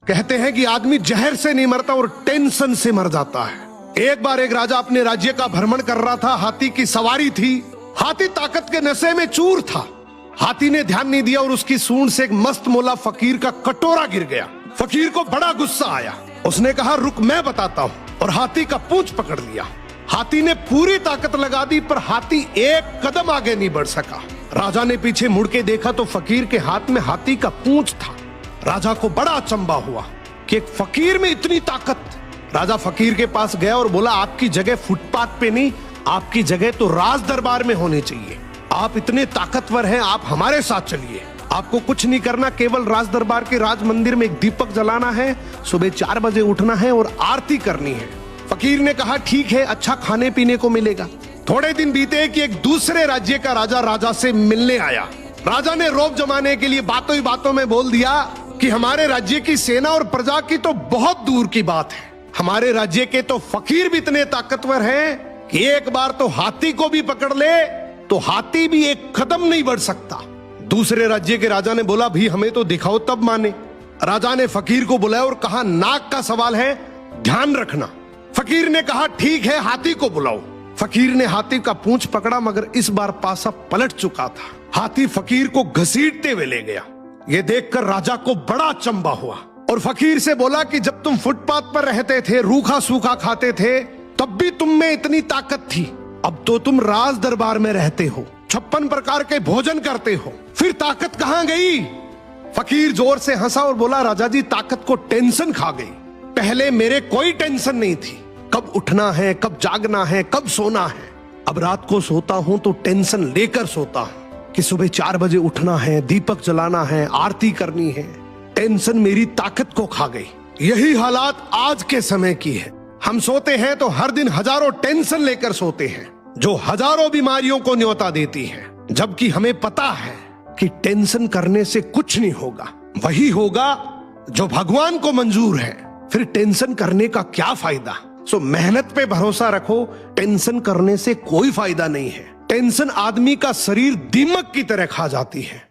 कहते हैं कि आदमी जहर से नहीं मरता और टेंशन से मर जाता है। एक बार एक राजा अपने राज्य का भ्रमण कर रहा था। हाथी की सवारी थी। हाथी ताकत के नशे में चूर था। हाथी ने ध्यान नहीं दिया और उसकी सूंड से एक मस्त मोला फकीर का कटोरा गिर गया। फकीर को बड़ा गुस्सा आया। उसने कहा, रुक मैं बताता हूँ, और हाथी का पूंछ पकड़ लिया। हाथी ने पूरी ताकत लगा दी पर हाथी एक कदम आगे नहीं बढ़ सका। राजा ने पीछे मुड़ के देखा तो फकीर के हाथ में हाथी का पूंछ था। राजा को बड़ा अचंबा हुआ कि एक फकीर में इतनी ताकत। राजा फकीर के पास गया और बोला, आपकी जगह फुटपाथ पे नहीं, आपकी जगह तो राज दरबार में होनी चाहिए। आप इतने ताकतवर हैं, आप हमारे साथ चलिए। आपको कुछ नहीं करना, केवल राज दरबार के राज मंदिर में एक दीपक जलाना है, सुबह 4 बजे उठना है और आरती करनी है। फकीर ने कहा, ठीक है, अच्छा खाने पीने को मिलेगा। थोड़े दिन बीते कि एक दूसरे राज्य का राजा से मिलने आया। राजा ने रौब जमाने के लिए बातों ही बातों में बोल दिया कि हमारे राज्य की सेना और प्रजा की तो बहुत दूर की बात है। हमारे राज्य के तो फकीर भी इतने ताकतवर हैं कि एक बार तो हाथी को भी पकड़ ले तो हाथी भी एक कदम नहीं बढ़ सकता। दूसरे राज्य के राजा ने बोला, भी हमें तो दिखाओ तब माने। राजा ने फकीर को बुलाया और कहा, नाक का सवाल है, ध्यान रखना। फकीर ने कहा, ठीक है, हाथी को बुलाओ। फकीर ने हाथी का पूंछ पकड़ा मगर इस बार पासा पलट चुका था। हाथी फकीर को घसीटते हुए ले गया। ये देखकर राजा को बड़ा अचंबा हुआ और फकीर से बोला कि जब तुम फुटपाथ पर रहते थे, रूखा सूखा खाते थे, तब भी तुम में इतनी ताकत थी। अब तो तुम राज दरबार में रहते हो, 56 प्रकार के भोजन करते हो, फिर ताकत कहां गई? फकीर जोर से हंसा और बोला, राजा जी, ताकत को टेंशन खा गई। पहले मेरे कोई टेंशन नहीं थी, कब उठना है, कब जागना है, कब सोना है। अब रात को सोता हूं तो टेंशन लेकर सोता हूं कि सुबह 4 बजे उठना है, दीपक जलाना है, आरती करनी है। टेंशन मेरी ताकत को खा गई। यही हालात आज के समय की है। हम सोते हैं तो हर दिन हजारों टेंशन लेकर सोते हैं जो हजारों बीमारियों को न्योता देती है, जबकि हमें पता है कि टेंशन करने से कुछ नहीं होगा। वही होगा जो भगवान को मंजूर है। फिर टेंशन करने का क्या फायदा? सो मेहनत पे भरोसा रखो, टेंशन करने से कोई फायदा नहीं है। टेंशन आदमी का शरीर दीमक की तरह खा जाती है।